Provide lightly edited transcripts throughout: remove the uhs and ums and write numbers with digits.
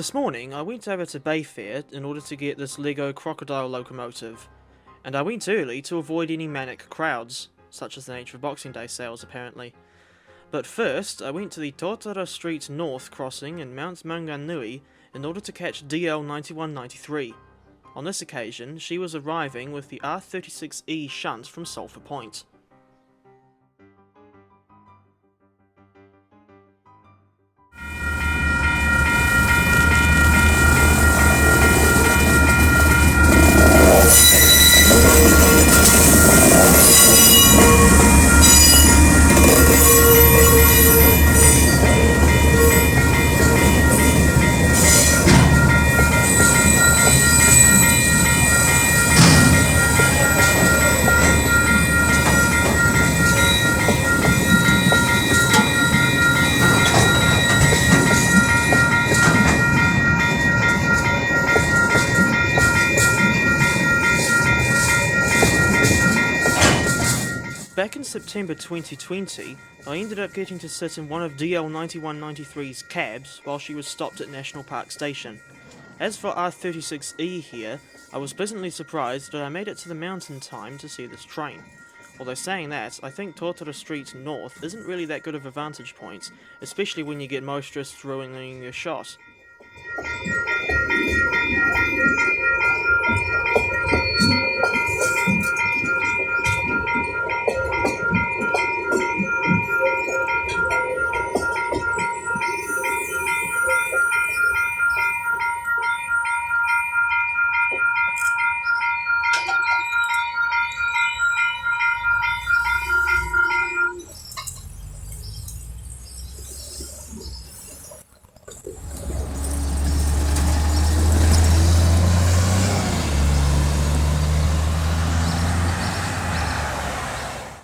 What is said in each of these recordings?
This morning I went over to Bayfair in order to get this Lego crocodile locomotive, and I went early to avoid any manic crowds, such as the nature of Boxing Day sales apparently. But first I went to the Tauranga Street North crossing in Mount Maunganui in order to catch DL 9193. On this occasion she was arriving with the R36E shunt from Sulphur Point. Back in September 2020, I ended up getting to sit in one of DL 9193's cabs while she was stopped at National Park Station. As for R36E here, I was pleasantly surprised that I made it to the mount in time to see this train. Although saying that, I think Tauranga Street North isn't really that good of a vantage point, especially when you get motorists ruining your shot.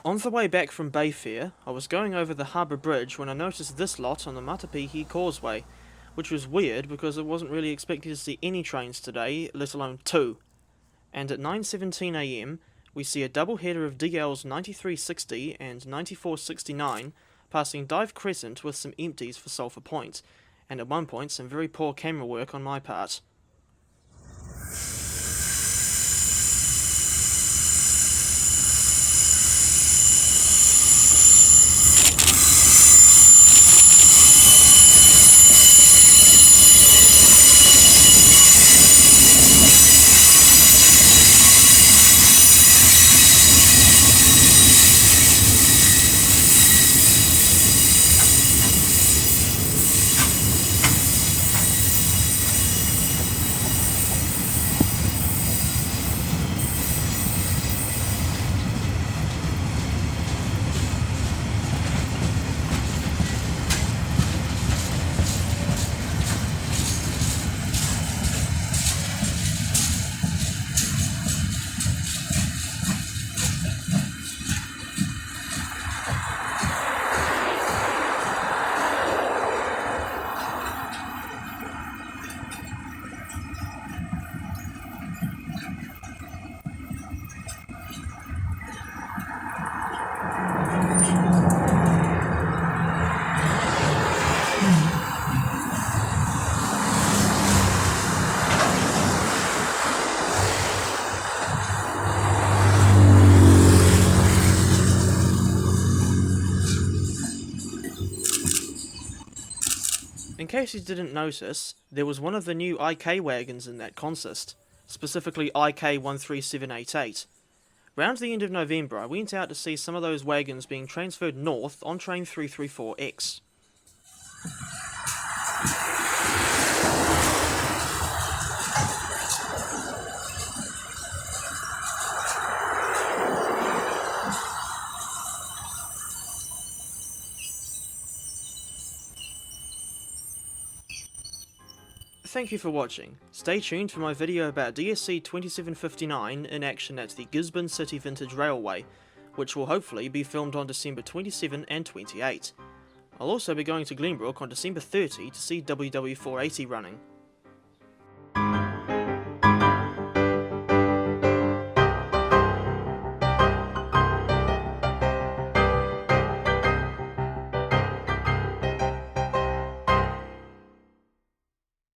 On the way back from Bayfair, I was going over the Harbour Bridge when I noticed this lot on the Matapihi Causeway, which was weird because I wasn't really expecting to see any trains today, let alone two. And at 9:17am, we see a double header of DLs 9360 and 9469 passing Dive Crescent with some empties for Sulphur Point, and at one point some very poor camera work on my part. In case you didn't notice, there was one of the new IK wagons in that consist, specifically IK 13788. Round the end of November I went out to see some of those wagons being transferred north on train 334X. Thank you for watching. Stay tuned for my video about DSC 2759 in action at the Gisborne City Vintage Railway, which will hopefully be filmed on December 27 and 28. I'll also be going to Glenbrook on December 30 to see WW480 running.